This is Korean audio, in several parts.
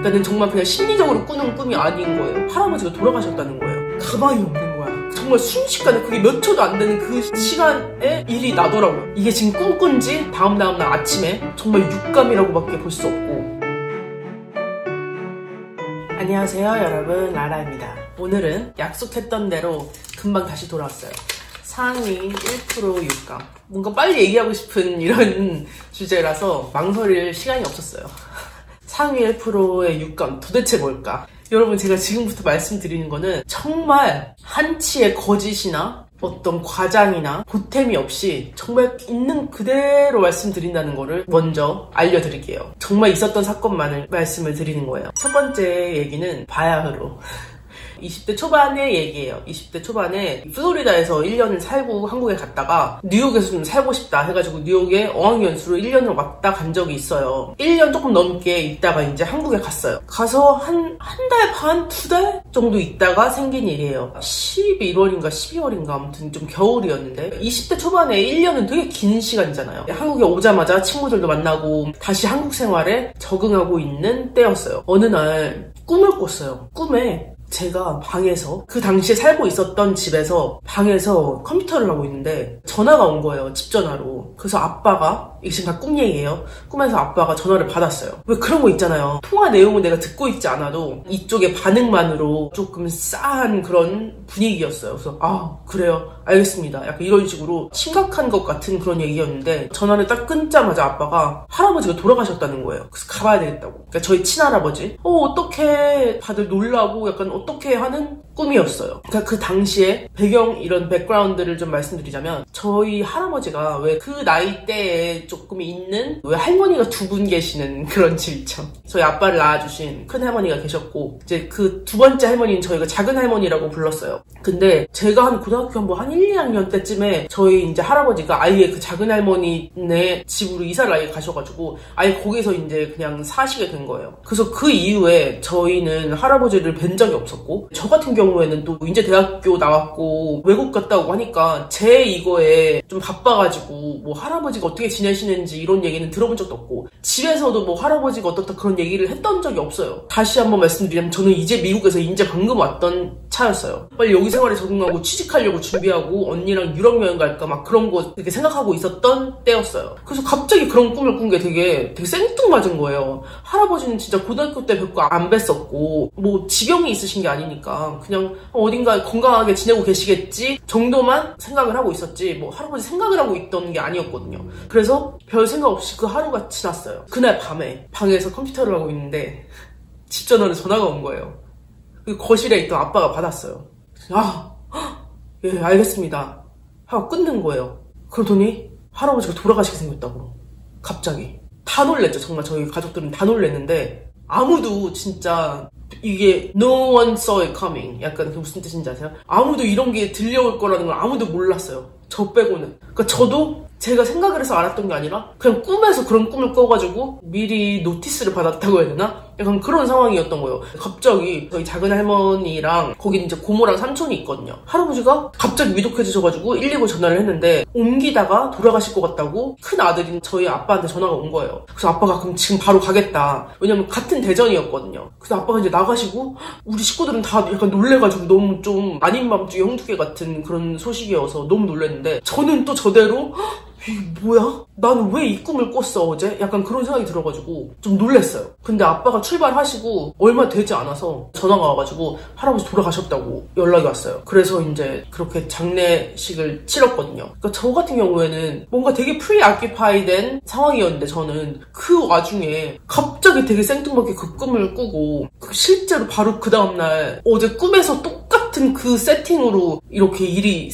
그러니까 정말 그냥 심리적으로 꾸는 꿈이 아닌 거예요. 할아버지가 돌아가셨다는 거예요. 가망이 없는 거야. 정말 순식간에 그게 몇 초도 안 되는 그 시간에 일이 나더라고요. 이게 지금 꿈꾼지 다음날 아침에 정말 육감이라고밖에 볼 수 없고. 안녕하세요 여러분, 라라입니다. 오늘은 약속했던 대로 금방 다시 돌아왔어요. 상위 1% 육감. 뭔가 빨리 얘기하고 싶은 이런 주제라서 망설일 시간이 없었어요. 상위 1%의 육감 도대체 뭘까? 여러분, 제가 지금부터 말씀드리는 거는 정말 한치의 거짓이나 어떤 과장이나 보탬이 없이 정말 있는 그대로 말씀드린다는 거를 먼저 알려드릴게요. 정말 있었던 사건만을 말씀을 드리는 거예요. 첫 번째 얘기는 바야흐로 20대 초반의 얘기예요. 20대 초반에 플로리다에서 1년을 살고 한국에 갔다가 뉴욕에서 좀 살고 싶다 해가지고 뉴욕에 어학연수로 1년을 왔다 간 적이 있어요. 1년 조금 넘게 있다가 이제 한국에 갔어요. 가서 한 달 반, 2달 정도 있다가 생긴 일이에요. 11월인가 12월인가 아무튼 좀 겨울이었는데 20대 초반에 1년은 되게 긴 시간이잖아요. 한국에 오자마자 친구들도 만나고 다시 한국 생활에 적응하고 있는 때였어요. 어느 날 꿈을 꿨어요. 꿈에 제가 방에서, 그 당시에 살고 있었던 집에서 방에서 컴퓨터를 하고 있는데 전화가 온 거예요. 집 전화로. 그래서 아빠가, 이게 지금 다 꿈 얘기예요. 꿈에서 아빠가 전화를 받았어요. 왜 그런 거 있잖아요. 통화 내용은 내가 듣고 있지 않아도 이쪽의 반응만으로 조금 싸한 그런 분위기였어요. 그래서 아, 그래요, 알겠습니다, 약간 이런 식으로 심각한 것 같은 그런 얘기였는데 전화를 딱 끊자마자 아빠가 할아버지가 돌아가셨다는 거예요. 그래서 가봐야 되겠다고. 그러니까 저희 친할아버지. 어떡해, 다들 놀라고 약간 어떻게 하는 꿈이었어요. 그러니까 그 당시에 배경, 이런 백그라운드를 좀 말씀드리자면 저희 할아버지가 왜 그 나이대에 조금 있는, 왜 할머니가 두 분 계시는 그런 집 있죠. 저희 아빠를 낳아주신 큰 할머니가 계셨고 이제 그 두 번째 할머니는 저희가 작은 할머니라고 불렀어요. 근데 제가 한 고등학교 한 1, 2학년 때쯤에 저희 이제 할아버지가 아예 그 작은 할머니네 집으로 이사를 아예 가셔가지고 아예 거기서 이제 그냥 사시게 된 거예요. 그래서 그 이후에 저희는 할아버지를 뵌 적이 없었고, 저 같은 경우에는 또 이제 대학교 나왔고 외국 갔다 오고 하니까 제 이거에 좀 바빠가지고 뭐 할아버지가 어떻게 지내시는지 이런 얘기는 들어본 적도 없고, 집에서도 뭐 할아버지가 어떻다 그런 얘기를 했던 적이 없어요. 다시 한번 말씀드리면 저는 이제 미국에서 이제 방금 왔던 차였어요. 빨리 여기 생활에 적응하고 취직하려고 준비하고 언니랑 유럽 여행 갈까 막 그런 거 이렇게 생각하고 있었던 때였어요. 그래서 갑자기 그런 꿈을 꾼 게 되게 생뚱맞은 거예요. 할아버지는 진짜 고등학교 때 뵙고 안 뵀었고 뭐 지병이 있으신 게 아니니까 그냥 어딘가 건강하게 지내고 계시겠지 정도만 생각을 하고 있었지 뭐 할아버지 생각을 하고 있던 게 아니었거든요. 그래서 별 생각 없이 그 하루가 지났어요. 그날 밤에 방에서 컴퓨터를 하고 있는데 집 전화로 전화가 온 거예요. 그 거실에 있던 아빠가 받았어요. 아, 예, 알겠습니다 하고 끊는 거예요. 그러더니 할아버지가 돌아가시게 생겼다고. 갑자기. 다 놀랬죠. 정말 저희 가족들은 다 놀랬는데 아무도 진짜 이게 no one saw it coming, 약간 그게 무슨 뜻인지 아세요? 아무도 이런 게 들려올 거라는 걸 아무도 몰랐어요. 저 빼고는. 그러니까 저도 제가 생각을 해서 알았던 게 아니라 그냥 꿈에서 그런 꿈을 꿔가지고 미리 노티스를 받았다고 해야 되나? 약간 그런 상황이었던 거예요. 갑자기 저희 작은 할머니랑 거기 이제 고모랑 삼촌이 있거든요. 할아버지가 갑자기 위독해지셔가지고 119 전화를 했는데 옮기다가 돌아가실 것 같다고 큰 아들인 저희 아빠한테 전화가 온 거예요. 그래서 아빠가 그럼 지금 바로 가겠다. 왜냐면 같은 대전이었거든요. 그래서 아빠가 이제 나가시고 우리 식구들은 다 약간 놀래가지고 너무 좀 아닌 밤중에 홍두깨 같은 그런 소식이어서 너무 놀랐는데 저는 또 저대로 이게 뭐야? 나는 왜 이 꿈을 꿨어 어제? 약간 그런 생각이 들어가지고 좀 놀랐어요. 근데 아빠가 출발하시고 얼마 되지 않아서 전화가 와가지고 할아버지 돌아가셨다고 연락이 왔어요. 그래서 이제 그렇게 장례식을 치렀거든요. 그러니까 저 같은 경우에는 뭔가 되게 프리아키파이된 상황이었는데 저는 그 와중에 갑자기 되게 생뚱맞게 그 꿈을 꾸고 실제로 바로 그 다음날 어제 꿈에서 똑같은 그 세팅으로 이렇게 일이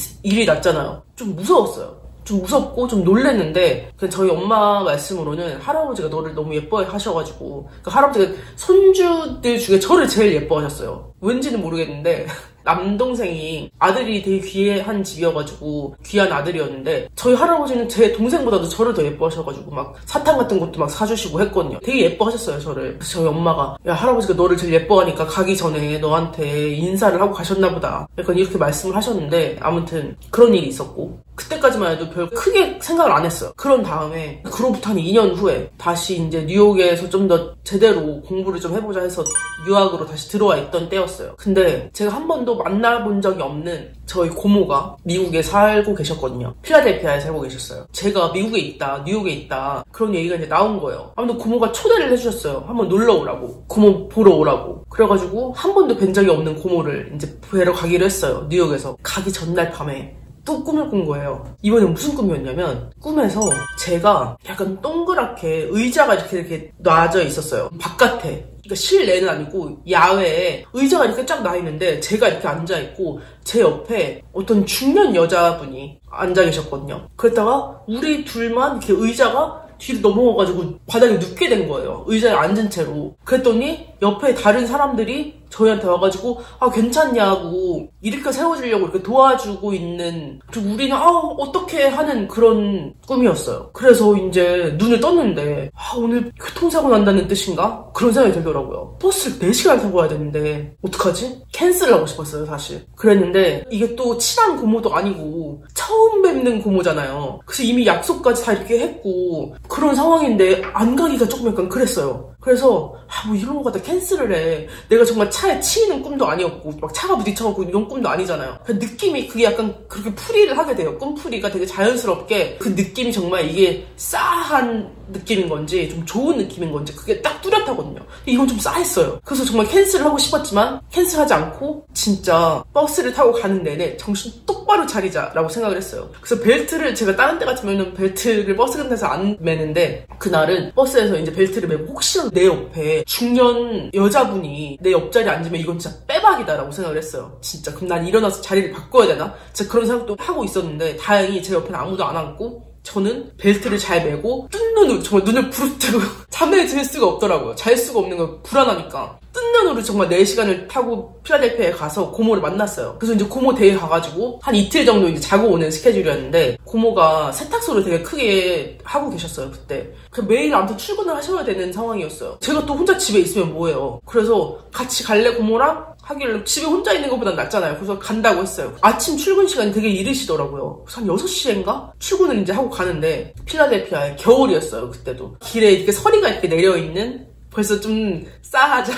났잖아요. 좀 무서웠어요. 좀 무섭고 좀 놀랬는데 그냥 저희 엄마 말씀으로는 할아버지가 너를 너무 예뻐하셔가지고 그러니까 할아버지가 손주들 중에 저를 제일 예뻐하셨어요. 왠지는 모르겠는데 남동생이 아들이 되게 귀한 집이어가지고 귀한 아들이었는데 저희 할아버지는 제 동생보다도 저를 더 예뻐하셔가지고 막 사탕 같은 것도 막 사주시고 했거든요. 되게 예뻐하셨어요 저를. 그래서 저희 엄마가 야 할아버지가 너를 제일 예뻐하니까 가기 전에 너한테 인사를 하고 가셨나 보다 약간 이렇게 말씀을 하셨는데 아무튼 그런 일이 있었고 그때까지만 해도 별 크게 생각을 안 했어요. 그런 다음에 그로부터 한 2년 후에 다시 이제 뉴욕에서 좀 더 제대로 공부를 좀 해보자 해서 유학으로 다시 들어와 있던 때였어요. 근데 제가 한 번도 만나본 적이 없는 저희 고모가 미국에 살고 계셨거든요. 필라델피아에 살고 계셨어요. 제가 미국에 있다, 뉴욕에 있다 그런 얘기가 이제 나온 거예요. 아무튼 고모가 초대를 해주셨어요. 한번 놀러 오라고, 고모 보러 오라고. 그래가지고 한 번도 뵌 적이 없는 고모를 이제 뵈러 가기로 했어요. 뉴욕에서. 가기 전날 밤에 또 꿈을 꾼 거예요. 이번에 무슨 꿈이었냐면 꿈에서 제가 약간 동그랗게 의자가 이렇게 놔져 있었어요. 바깥에. 그러니까 실내는 아니고 야외에 의자가 이렇게 쫙 나 있는데 제가 이렇게 앉아 있고 제 옆에 어떤 중년 여자분이 앉아 계셨거든요. 그랬다가 우리 둘만 이렇게 의자가 뒤로 넘어가가지고 바닥에 눕게 된 거예요. 의자에 앉은 채로. 그랬더니 옆에 다른 사람들이 저희한테 와가지고 괜찮냐고 일으켜 세워주려고 이렇게 도와주고 있는, 그리고 우리는 어떻게 하는 그런 꿈이었어요. 그래서 이제 눈을 떴는데 오늘 교통사고 난다는 뜻인가? 그런 생각이 들더라고요. 버스를 4시간 타고 와야 되는데 어떡하지? 캔슬을 하고 싶었어요 사실. 그랬는데 이게 또 친한 고모도 아니고 처음 뵙는 고모잖아요. 그래서 이미 약속까지 다 이렇게 했고 그런 상황인데 안 가기가 조금 약간 그랬어요. 그래서 뭐 이런 거 갖다 캔슬을 해. 내가 정말 차에 치이는 꿈도 아니었고 막 차가 부딪혀갖고 이런 꿈도 아니잖아요. 그 느낌이 그게 약간 그렇게 풀이를 하게 돼요. 꿈풀이가 되게 자연스럽게 그 느낌이 정말 이게 싸한 느낌인 건지 좀 좋은 느낌인 건지 그게 딱 뚜렷하거든요. 이건 좀 싸했어요. 그래서 정말 캔슬을 하고 싶었지만 캔슬하지 않고 진짜 버스를 타고 가는 내내 정신 똑바로 차리자라고 생각을 했어요. 그래서 벨트를, 제가 다른 데 같으면 벨트를 버스 같은 데서 안 매는데 그날은 버스에서 이제 벨트를 매고 혹시나 내 옆에 중년 여자분이 내 옆자리에 앉으면 이건 진짜 빼박이다라고 생각을 했어요. 진짜 그럼 난 일어나서 자리를 바꿔야 되나? 진짜 그런 생각도 하고 있었는데 다행히 제 옆에는 아무도 안 앉고 저는 벨트를 잘 매고 뜬 눈으로 정말 눈을 부릅뜨고 잠에 들 수가 없더라고요. 잘 수가 없는 거 불안하니까 뜬 눈으로 정말 4시간을 타고 필라델피아에 가서 고모를 만났어요. 그래서 이제 고모 댁에 가가지고 한 이틀 정도 이제 자고 오는 스케줄이었는데 고모가 세탁소를 되게 크게 하고 계셨어요 그때. 매일 아무튼 출근을 하셔야 되는 상황이었어요. 제가 또 혼자 집에 있으면 뭐해요. 그래서 같이 갈래 고모랑 하길래 집에 혼자 있는 것보단 낫잖아요. 그래서 간다고 했어요. 아침 출근 시간이 되게 이르시더라고요. 그래서 한 6시인가? 출근을 이제 하고 가는데 필라델피아에 겨울이었어요. 그때도. 길에 이렇게 서리가 이렇게 내려있는, 벌써 좀 싸하죠?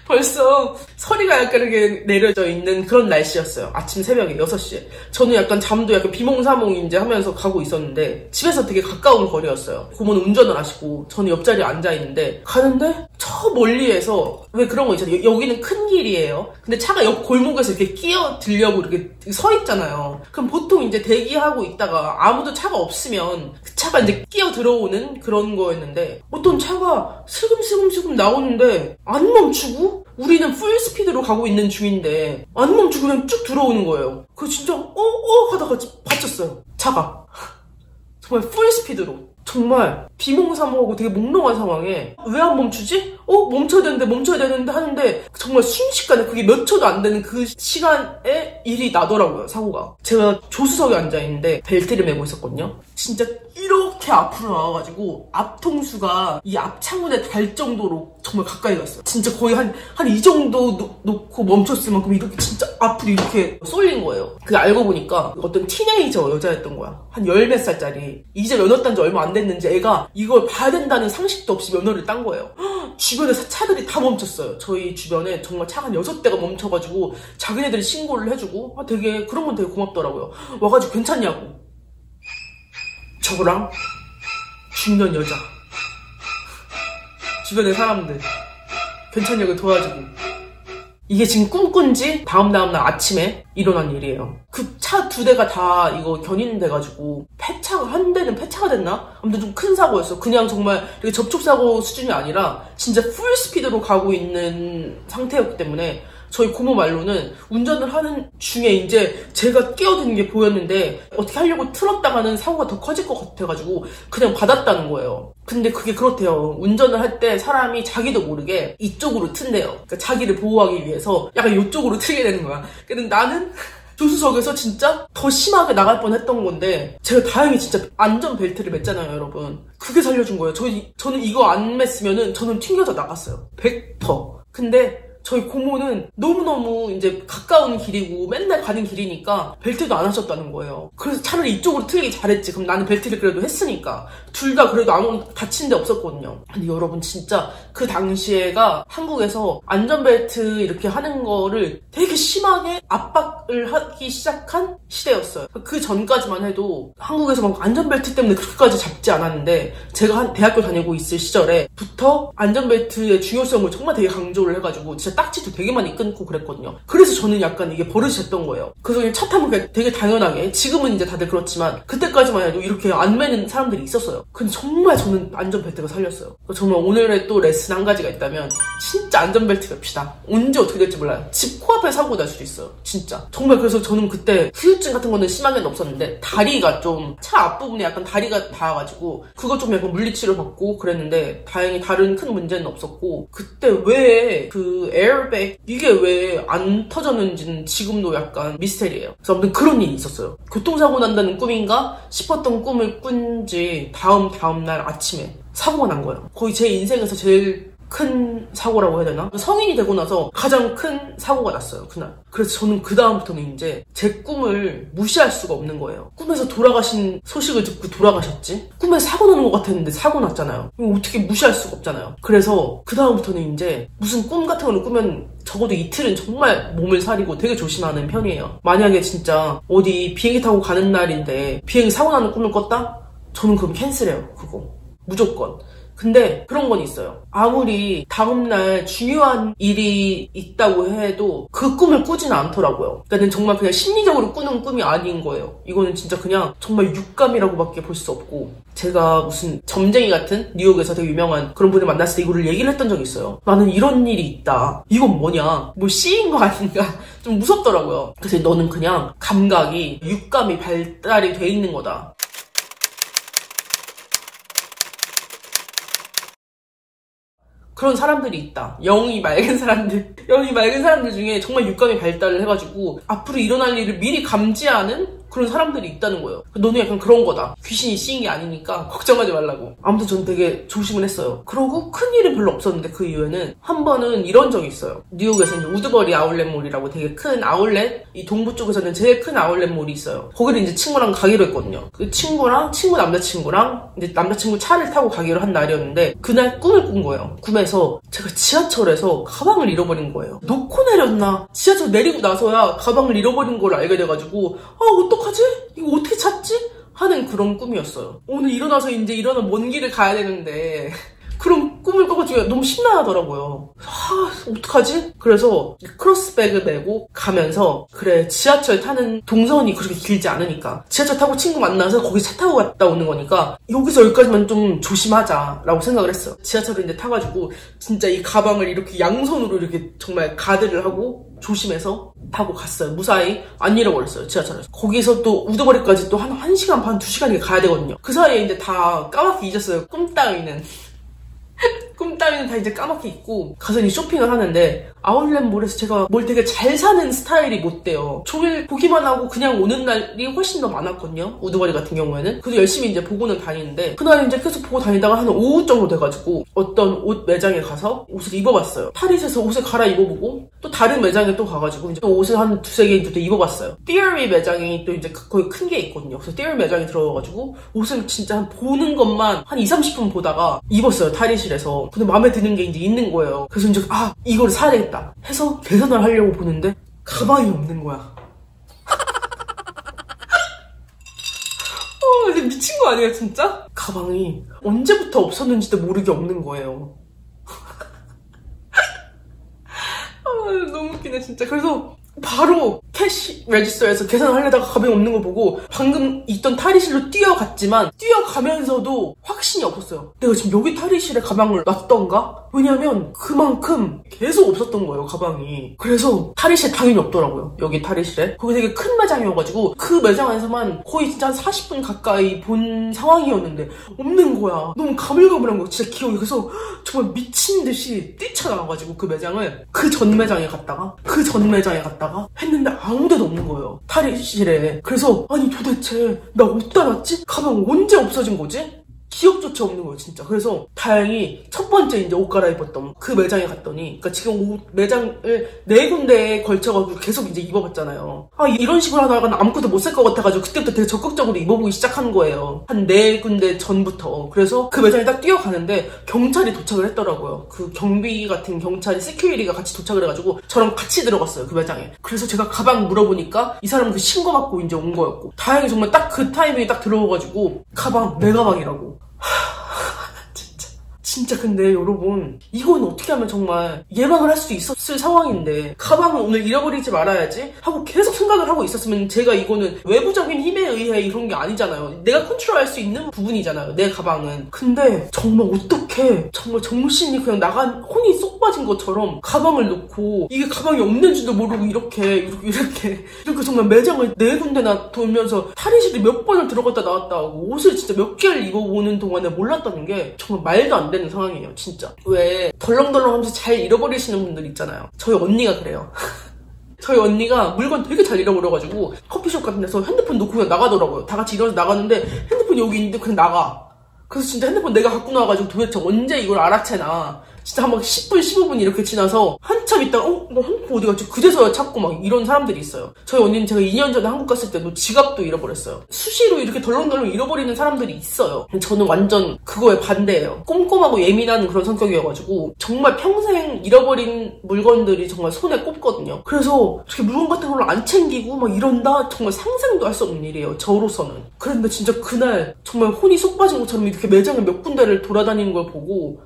벌써 서리가 약간 이렇게 내려져 있는 그런 날씨였어요. 아침 새벽에 6시에. 저는 약간 잠도 약간 비몽사몽 이제 하면서 가고 있었는데 집에서 되게 가까운 거리였어요. 고모는 운전을 하시고 저는 옆자리에 앉아있는데 가는데 저 멀리에서, 왜 그런 거 있잖아요. 여기는 큰 길이에요. 근데 차가 옆 골목에서 이렇게 끼어들려고 이렇게 서 있잖아요. 그럼 보통 이제 대기하고 있다가 아무도 차가 없으면 그 차가 이제 끼어 들어오는 그런 거였는데 어떤 차가 슬금슬금 나오는데 안 멈추고 우리는 풀 스피드로 가고 있는 중인데 안 멈추고 그냥 쭉 들어오는 거예요. 그래서 진짜 하다가 받쳤어요. 차가. 정말 풀 스피드로. 정말 비몽사몽하고 되게 몽롱한 상황에 왜 안 멈추지? 멈춰야 되는데 하는데 정말 순식간에 그게 몇 초도 안 되는 그 시간에 일이 나더라고요, 사고가. 제가 조수석에 앉아있는데 벨트를 매고 있었거든요. 진짜 이렇게 앞으로 나와가지고 앞통수가 이 앞창문에 닿을 정도로 정말 가까이 갔어요. 진짜 거의 한 이 정도 놓고 멈췄으면 그럼 이렇게 진짜 앞으로 이렇게 쏠린 거예요. 그게 알고 보니까 어떤 티네이저 여자였던 거야. 한 10몇 살짜리. 이제 면허 딴 지 얼마 안 됐는지 애가 이걸 봐야 된다는 상식도 없이 면허를 딴 거예요. 주변에 차들이 다 멈췄어요. 저희 주변에 정말 차가 한 6대가 멈춰가지고 자기네들이 신고를 해주고 되게 그런 건 되게 고맙더라고요. 와가지고 괜찮냐고. 저거랑 중년 여자, 주변의 사람들 괜찮냐고 도와주고. 이게 지금 꿈꾼지 다음날 아침에 일어난 일이에요. 그 차 2대가 다 이거 견인돼가지고 한 대는 폐차가 됐나? 아무튼 좀 큰 사고였어. 그냥 정말 이렇게 접촉사고 수준이 아니라 진짜 풀 스피드로 가고 있는 상태였기 때문에 저희 고모 말로는 운전을 하는 중에 이제 제가 끼어드는 게 보였는데 어떻게 하려고 틀었다가는 사고가 더 커질 것 같아가지고 그냥 받았다는 거예요. 근데 그게 그렇대요. 운전을 할 때 사람이 자기도 모르게 이쪽으로 튼대요. 그러니까 자기를 보호하기 위해서 약간 이쪽으로 틀게 되는 거야. 근데 나는 조수석에서 진짜 더 심하게 나갈 뻔했던 건데 제가 다행히 진짜 안전벨트를 맸잖아요, 여러분. 그게 살려준 거예요. 저는 이거 안 맸으면은 저는 튕겨져 나갔어요. 100%. 근데 저희 고모는 너무너무 이제 가까운 길이고 맨날 가는 길이니까 벨트도 안 하셨다는 거예요. 그래서 차라리 이쪽으로 틀기 잘했지. 그럼 나는 벨트를 그래도 했으니까. 둘 다 그래도 아무 다친 데 없었거든요. 근데 여러분 진짜 그 당시에가 한국에서 안전벨트 이렇게 하는 거를 되게 심하게 압박을 하기 시작한 시대였어요. 그 전까지만 해도 한국에서 막 안전벨트 때문에 그렇게까지 잡지 않았는데 제가 한 대학교 다니고 있을 시절에부터 안전벨트의 중요성을 정말 되게 강조를 해가지고 진짜 딱지도 되게 많이 끊고 그랬거든요. 그래서 저는 약간 이게 버릇이 됐던 거예요. 그래서 그냥 차 타면 그냥 되게 당연하게, 지금은 이제 다들 그렇지만 그때까지만 해도 이렇게 안 매는 사람들이 있었어요. 근데 정말 저는 안전벨트가 살렸어요. 정말 오늘의 또 레슨 한 가지가 있다면 진짜 안전벨트 맵시다. 언제 어떻게 될지 몰라요. 집 코앞에 사고 날 수도 있어요. 진짜. 정말 그래서 저는 그때 후유증 같은 거는 심하게는 없었는데 다리가 좀, 차 앞부분에 약간 다리가 닿아가지고 그거 좀 약간 물리치료 받고 그랬는데 다행히 다른 큰 문제는 없었고, 그때 왜 그 에어백 이게 왜 안 터졌는지는 지금도 약간 미스테리예요. 그래서 아무튼 그런 일이 있었어요. 교통사고 난다는 꿈인가 싶었던 꿈을 꾼지 다음날 아침에 사고가 난 거예요. 거의 제 인생에서 제일 큰 사고라고 해야 되나? 성인이 되고 나서 가장 큰 사고가 났어요, 그날. 그래서 저는 그 다음부터는 이제 제 꿈을 무시할 수가 없는 거예요. 꿈에서 돌아가신 소식을 듣고 돌아가셨지? 꿈에 사고 나는 것 같았는데 사고 났잖아요. 이거 어떻게 무시할 수가 없잖아요. 그래서 그 다음부터는 이제 무슨 꿈 같은 거를 꾸면 적어도 이틀은 정말 몸을 사리고 되게 조심하는 편이에요. 만약에 진짜 어디 비행기 타고 가는 날인데 비행기 사고 나는 꿈을 꿨다? 저는 그럼 캔슬해요, 그거. 무조건. 근데 그런 건 있어요. 아무리 다음날 중요한 일이 있다고 해도 그 꿈을 꾸지는 않더라고요. 그러니까 정말 그냥 심리적으로 꾸는 꿈이 아닌 거예요. 이거는 진짜 그냥 정말 육감이라고밖에 볼 수 없고, 제가 무슨 점쟁이 같은 뉴욕에서 되게 유명한 그런 분을 만났을 때 이거를 얘기를 했던 적이 있어요. 나는 이런 일이 있다. 이건 뭐냐? 뭐 C인 거 아닌가? 좀 무섭더라고요. 그래서 너는 그냥 감각이, 육감이 발달이 돼 있는 거다. 그런 사람들이 있다. 영이 맑은 사람들. 영이 맑은 사람들 중에 정말 육감이 발달을 해가지고 앞으로 일어날 일을 미리 감지하는 그런 사람들이 있다는 거예요. 너는 약간 그런 거다. 귀신이 씌인 게 아니니까 걱정하지 말라고. 아무튼 저는 되게 조심을 했어요. 그러고 큰일은 별로 없었는데 그 이후에는 한 번은 이런 적이 있어요. 뉴욕에서 이제 우드버리 아울렛몰이라고 되게 큰 아울렛, 이 동부 쪽에서는 제일 큰 아울렛몰이 있어요. 거기를 이제 친구랑 가기로 했거든요. 그 친구랑 친구 남자친구랑 이제 남자친구 차를 타고 가기로 한 날이었는데 그날 꿈을 꾼 거예요. 꿈에서 제가 지하철에서 가방을 잃어버린 거예요. 놓고 내렸나? 지하철 내리고 나서야 가방을 잃어버린 걸 알게 돼가지고 어떡하지? 이거 어떻게 찾지? 하는 그런 꿈이었어요. 오늘 일어나서 이제 일어나 먼 길을 가야 되는데 그런 꿈을 꿔가지고 너무 심란하더라고요. 어떡하지? 그래서 크로스백을 메고 가면서, 그래, 지하철 타는 동선이 그렇게 길지 않으니까 지하철 타고 친구 만나서 거기 차 타고 갔다 오는 거니까 여기서 여기까지만 좀 조심하자라고 생각을 했어요. 지하철을 이제 타가지고 진짜 이 가방을 이렇게 양손으로 이렇게 정말 가드를 하고 조심해서 타고 갔어요. 무사히 안 잃어버렸어요, 지하철에서. 거기서 또 우드버리까지 또 한 1시간 반, 2시간이 가야 되거든요. 그 사이에 이제 다 까맣게 잊었어요. 꿈 따위는. 꿈 따위는 다 이제 까맣게 잊고 가서 이제 쇼핑을 하는데, 아울렛몰에서 제가 뭘 되게 잘 사는 스타일이 못 돼요. 종일 보기만 하고 그냥 오는 날이 훨씬 더 많았거든요, 우드버리 같은 경우에는. 그래서 열심히 이제 보고는 다니는데 그날 이제 계속 보고 다니다가 한 오후 정도 돼가지고 어떤 옷 매장에 가서 옷을 입어봤어요. 탈의실에서 옷을 갈아입어보고 또 다른 매장에 또 가가지고 이제 또 옷을 한 두세 개 또 입어봤어요. 띠어리 매장이 또 이제 거의 큰 게 있거든요. 그래서 띠어리 매장에 들어가가지고 옷을 진짜 한 보는 것만 한 20-30분 보다가 입었어요, 탈의실에서. 근데 마음에 드는 게 이제 있는 거예요. 그래서 이제 이거를 사야 되겠다 해서 계산을 하려고 보는데 가방이 없는 거야. 근데 미친 거 아니에요, 진짜? 가방이 언제부터 없었는지도 모르게 없는 거예요. 너무 웃기네, 진짜. 그래서 바로 캐시 레지스터에서 계산을 하려다가 가방이 없는 거 보고 방금 있던 탈의실로 뛰어갔지만 뛰어가면서도 확신이 없었어요. 내가 지금 여기 탈의실에 가방을 놨던가? 왜냐면 그만큼 계속 없었던 거예요, 가방이. 그래서 탈의실 당연히 없더라고요, 여기 탈의실에. 거기 되게 큰 매장이어가지고 그 매장 안에서만 거의 진짜 한 40분 가까이 본 상황이었는데 없는 거야. 너무 가물가물한 거, 진짜 기억이. 그래서 정말 미친 듯이 뛰쳐나와가지고 그 매장을 그 전 매장에 갔다가 했는데 아무 데도 없는 거예요, 탈의실에. 그래서 아니 도대체 나 어디다 놨지? 가방 언제 없어진 거지? 기억조차 없는 거예요, 진짜. 그래서 다행히 첫 번째 이제 옷 갈아입었던 그 매장에 갔더니, 그러니까 지금 옷 매장을 4군데에 걸쳐가지고 계속 이제 입어봤잖아요. 아, 이런 식으로 하다가 아무것도 못 살 것 같아가지고 그때부터 되게 적극적으로 입어보기 시작한 거예요. 한 4군데 전부터. 그래서 그 매장에 딱 뛰어가는데 경찰이 도착을 했더라고요. 그 경비 같은 경찰이, 시큐리티가 같이 도착을 해가지고 저랑 같이 들어갔어요, 그 매장에. 그래서 제가 가방 물어보니까 이 사람은 그 신고받고 이제 온 거였고, 다행히 정말 딱 그 타이밍에 딱 들어와가지고 가방, 내 가방이라고. 진짜 근데 여러분, 이건 어떻게 하면 정말 예방을 할 수 있었을 상황인데, 가방을 오늘 잃어버리지 말아야지 하고 계속 생각을 하고 있었으면, 제가 이거는 외부적인 힘에 의해 이런 게 아니잖아요. 내가 컨트롤할 수 있는 부분이잖아요, 내 가방은. 근데 정말 어떻게, 정말 정신이 그냥 나간, 혼이 쏙 빠진 것처럼 가방을 놓고, 이게 가방이 없는지도 모르고 이렇게 정말 매장을 4군데나 돌면서 탈의실에 몇 번을 들어갔다 나왔다 하고, 옷을 진짜 몇 개를 입어보는 동안에 몰랐다는 게 정말 말도 안 되는 상황이에요, 진짜. 왜 덜렁덜렁 하면서 잘 잃어버리시는 분들 있잖아요. 저희 언니가 그래요. 저희 언니가 물건 되게 잘 잃어버려가지고 커피숍 같은 데서 핸드폰 놓고 그냥 나가더라고요. 다 같이 일어나서 나가는데 핸드폰이 여기 있는데 그냥 나가. 그래서 진짜 핸드폰 내가 갖고 나와가지고 도대체 언제 이걸 알아채나. 진짜 한 번 10분, 15분 이렇게 지나서 한참 있다가 나 핸드폰 어디 갔지? 그제서야 찾고 막 이런 사람들이 있어요. 저희 언니는 제가 2년 전에 한국 갔을 때도 지갑도 잃어버렸어요. 수시로 이렇게 덜렁덜렁 잃어버리는 사람들이 있어요. 저는 완전 그거에 반대예요. 꼼꼼하고 예민한 그런 성격이어가지고 정말 평생 잃어버린 물건들이 정말 손에 꼽거든요. 그래서 이렇게 물건 같은 걸 안 챙기고 막 이런다? 정말 상상도 할 수 없는 일이에요, 저로서는. 그런데 진짜 그날 정말 혼이 쏙 빠진 것처럼 이렇게 매장을 몇 군데를 돌아다니는 걸 보고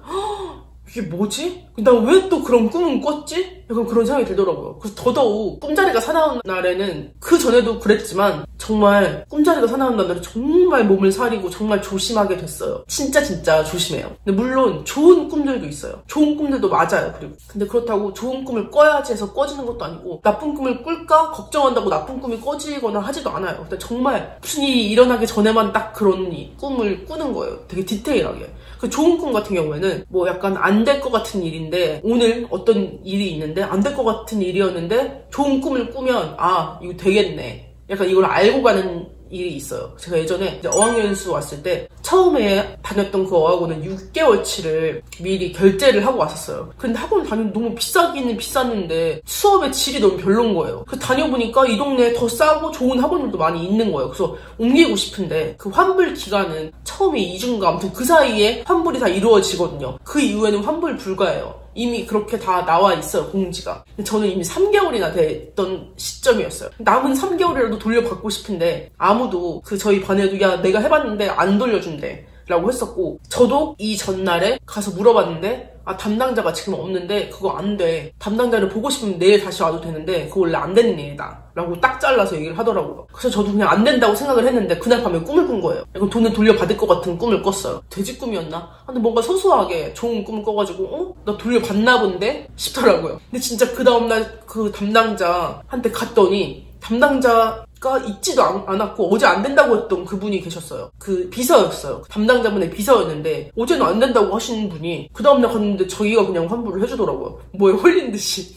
이게 뭐지? 나 왜 또 그런 꿈은 꿨지? 약간 그런 생각이 들더라고요. 그래서 더더욱 꿈자리가 사나운 날에는, 그 전에도 그랬지만 정말 꿈자리가 사나운 날에는 정말 몸을 사리고 정말 조심하게 됐어요. 진짜 조심해요. 근데 물론 좋은 꿈들도 있어요. 좋은 꿈들도 맞아요. 그리고 근데 그렇다고 좋은 꿈을 꿔야지 해서 꿔지는 것도 아니고, 나쁜 꿈을 꿀까 걱정한다고 나쁜 꿈이 꿔지거나 하지도 않아요. 근데 정말 무슨 일이 일어나기 전에만 딱 그런 꿈을 꾸는 거예요. 되게 디테일하게. 그 좋은 꿈 같은 경우에는 뭐 약간 안 될 것 같은 일인데, 오늘 어떤 일이 있는데 안 될 것 같은 일이었는데 좋은 꿈을 꾸면 아, 이거 되겠네, 약간 이걸 알고 가는 일이 있어요. 제가 예전에 이제 어학연수 왔을 때 처음에 다녔던 그 어학원은 6개월치를 미리 결제를 하고 왔었어요. 근데 학원 다니면 너무 비싸기는 비쌌는데 수업의 질이 너무 별론 거예요. 그래서 다녀보니까 이 동네에 더 싸고 좋은 학원들도 많이 있는 거예요. 그래서 옮기고 싶은데 그 환불 기간은 처음에 2주인가 아무튼 그 사이에 환불이 다 이루어지거든요. 그 이후에는 환불 불가예요. 이미 그렇게 다 나와 있어요, 공지가. 근데 저는 이미 3개월이나 됐던 시점이었어요. 남은 3개월이라도 돌려받고 싶은데 아무도 저희 반에도 야, 내가 해봤는데 안 돌려준대 라고 했었고, 저도 이 전날에 가서 물어봤는데 아, 담당자가 지금 없는데 그거 안 돼. 담당자를 보고 싶으면 내일 다시 와도 되는데 그거 원래 안 되는 일이다 라고 딱 잘라서 얘기를 하더라고요. 그래서 저도 그냥 안 된다고 생각을 했는데 그날 밤에 꿈을 꾼 거예요. 이거 돈을 돌려받을 것 같은 꿈을 꿨어요. 돼지 꿈이었나? 근데 뭔가 소소하게 좋은 꿈을 꿔가지고 나 돌려받나 본데? 싶더라고요. 근데 진짜 그 다음날 그 담당자한테 갔더니 담당자가 있지도 않았고 어제 안 된다고 했던 그분이 계셨어요. 그 비서였어요. 담당자분의 비서였는데 어제는 안 된다고 하시는 분이 그 다음날 갔는데 저희가 그냥 환불을 해주더라고요. 뭐에 홀린 듯이.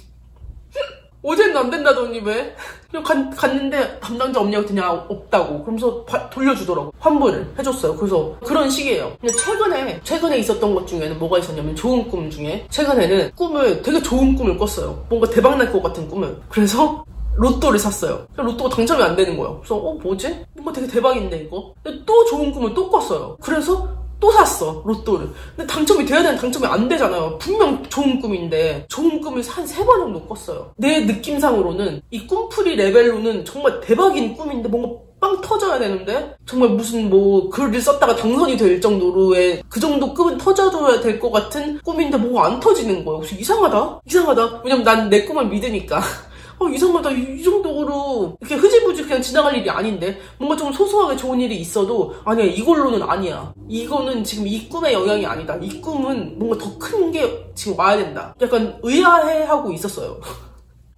어제는 안 된다더니 왜? 그냥 갔는데 담당자 없냐고 그냥 없다고. 그러면서 돌려주더라고. 환불을 해줬어요. 그래서 그런 식이에요. 근데 최근에 있었던 것 중에는 뭐가 있었냐면, 좋은 꿈 중에 최근에는 되게 좋은 꿈을 꿨어요. 뭔가 대박날 것 같은 꿈을. 그래서 로또를 샀어요. 로또가 당첨이 안 되는 거예요. 그래서 뭐지? 뭔가 되게 대박인데 이거? 근데 또 좋은 꿈을 또 꿨어요. 그래서 또 샀어, 로또를. 근데 당첨이 돼야 되는 당첨이 안 되잖아요. 분명 좋은 꿈인데 좋은 꿈을 한 3번 정도 꿨어요. 내 느낌상으로는 이 꿈풀이 레벨로는 정말 대박인 꿈인데 뭔가 빵 터져야 되는데, 정말 무슨 뭐 글을 썼다가 당선이 될 정도로의 그 정도 급은 터져줘야 될 것 같은 꿈인데 뭐가 안 터지는 거예요. 그래서 이상하다. 왜냐면 난 내 꿈을 믿으니까. 이상하다. 이 정도로 이렇게 흐지부지 그냥 지나갈 일이 아닌데, 뭔가 좀 소소하게 좋은 일이 있어도 아니야, 이걸로는 아니야. 이거는 지금 이 꿈의 영향이 아니다. 이 꿈은 뭔가 더 큰 게 지금 와야 된다. 약간 의아해하고 있었어요.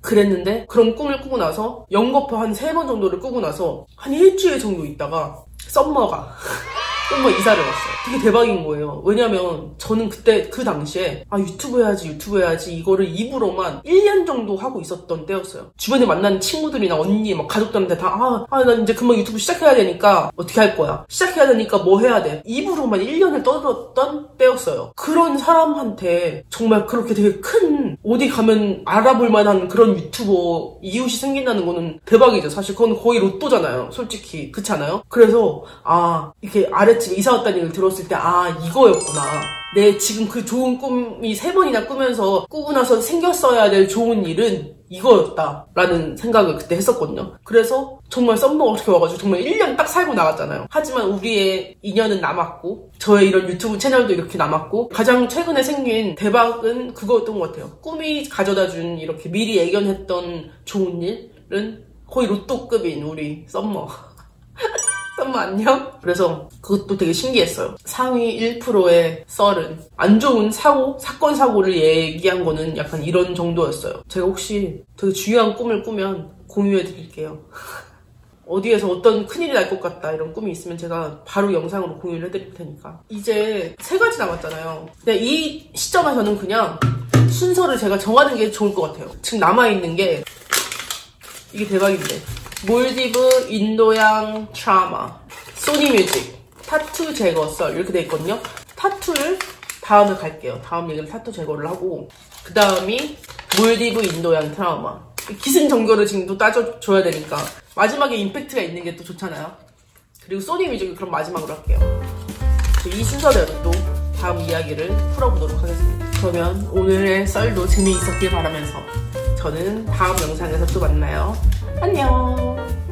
그랬는데 그런 꿈을 꾸고 나서 연거푸 한 3번 정도를 꾸고 나서 한 일주일 정도 있다가 썸머가 썸머 이사를 왔어요. 되게 대박인 거예요. 왜냐면 저는 그때 그 당시에 유튜브 해야지 이거를 입으로만 1년 정도 하고 있었던 때였어요. 주변에 만나는 친구들이나 언니 막 가족들한테 다 난 이제 금방 유튜브 시작해야 되니까 어떻게 할 거야? 시작해야 되니까 뭐 해야 돼? 입으로만 1년을 떠들었던 때였어요. 그런 사람한테 정말 그렇게 되게 큰 어디 가면 알아볼 만한 그런 유튜버 이웃이 생긴다는 거는 대박이죠. 사실 그건 거의 로또잖아요. 솔직히 그렇지 않아요? 그래서 이렇게 아랫집에 이사 왔다는 얘기를 들었을 때 이거였구나. 내 지금 그 좋은 꿈이 3번이나 꾸면서 꾸고 나서 생겼어야 될 좋은 일은 이거였다 라는 생각을 그때 했었거든요. 그래서 정말 썸머가 어떻게 와가지고 정말 1년 딱 살고 나갔잖아요. 하지만 우리의 인연은 남았고 저의 이런 유튜브 채널도 이렇게 남았고 가장 최근에 생긴 대박은 그거였던 것 같아요. 꿈이 가져다준 이렇게 미리 예견했던 좋은 일은 거의 로또급인 우리 썸머. 썸머 안녕? 그래서 그것도 되게 신기했어요. 상위 1%의 썰은 안 좋은 사건 사고를 얘기한 거는 약간 이런 정도였어요. 제가 혹시 되게 중요한 꿈을 꾸면 공유해 드릴게요. 어디에서 어떤 큰일이 날 것 같다 이런 꿈이 있으면 제가 바로 영상으로 공유를 해드릴 테니까. 이제 3가지 남았잖아요. 근데 이 시점에서는 그냥 순서를 제가 정하는 게 좋을 것 같아요. 지금 남아있는 게 이게 대박인데 몰디브 인도양 트라우마 소니뮤직 타투 제거 썰 이렇게 돼 있거든요. 타투를 다음에 갈게요. 다음 얘기는 타투 제거를 하고 그 다음이 몰디브 인도양 트라우마 기승전결을 지금 또 따져줘야 되니까 마지막에 임팩트가 있는 게 또 좋잖아요. 그리고 소니뮤직을 그럼 마지막으로 할게요. 이 순서대로 또 다음 이야기를 풀어보도록 하겠습니다. 그러면 오늘의 썰도 재미있었길 바라면서 저는 다음 영상에서 또 만나요. 안녕.